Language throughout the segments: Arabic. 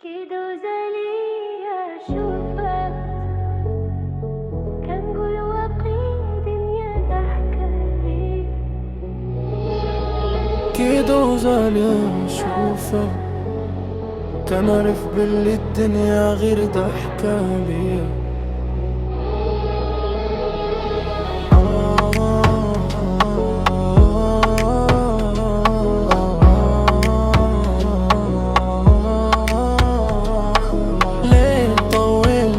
كده وزلية شوفك كنقول واقي دنيا ضحكة لي كده وزعلان شوفك كنعرف باللي الدنيا غير ضحكة بيا. ليل طويل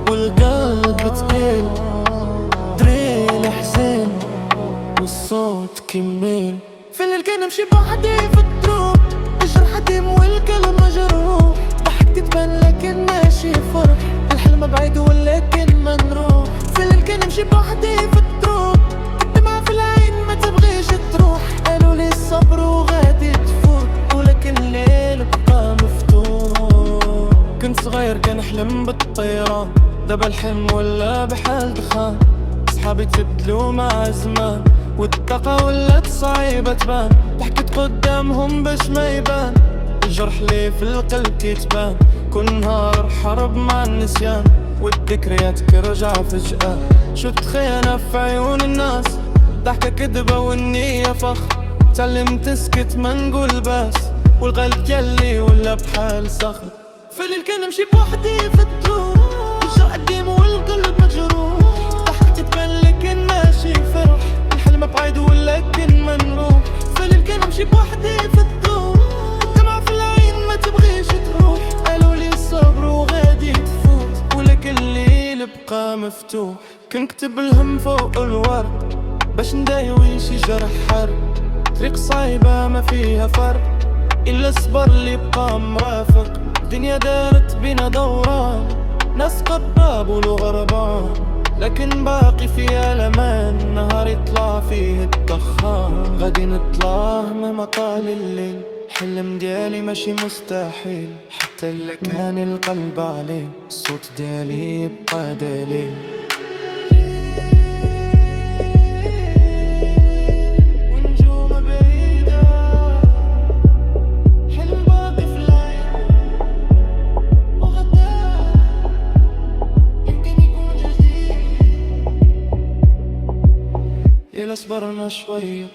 والقلب تقيل، دريل حزين والصوت كميل. في الليل كنمشي بوحدي في الدروب، الجرح ديم والقلب مجروح، ضحكتي تبان لكن ماشي فرح، الحلم بعيد ولكن ما نروح. في الليل كنمشي بوحدي في الدروب، الدمعة في العين ما تبغيش تروح، قالوا لي الصبر وغادي تفوت ولكن الليل بقى مفتوح. كنت صغير كنحلم بالطيران، دابا الحلم ولا بحال دخان، صحابي تبدلوا مع زمان والطاقة ولات صعيبة تبان، ضحكت قدامهم باش ما يبان، الجرح لي في القلب كيتبان، كل نهار حرب مع النسيان والذكريات كرجع فجأة. شفت خيانة في عيون الناس، ضحكة كدبة والنية فخ، تعلمت اسكت ما نقول باس والقلب ديالي ولا بحال صخر. في الليل كنمشي بوحدي في الدروب، الجرح ديم والقلب مجروح، ضحكتي تبان لكن ماشي فرح، الحلم بعيد ولكن ما نروح. في الليل كنمشي بوحدي في الدروب، الدمعة في العين ما تبغيش تروح، قالوا لي الصبر وغادي تفوت ولكن الليل بقى مفتوح. كنكتب الهم فوق الورد باش نداوي شي جرح حرب، طريق صعيبة ما فيها فرق إلا الصبر اللي بقى مرافق. الدنيا دارت بينا دوران، ناس قراب والغربان، لكن باقي فيها الأمان، نهار يطلع فيه الدخان غادي نطلع مهما طال الليل. حلم ديالي ماشي مستحيل حتى اللي كان القلب عليه، الصوت ديالي يبقى دليل. يلا صبرنا شوية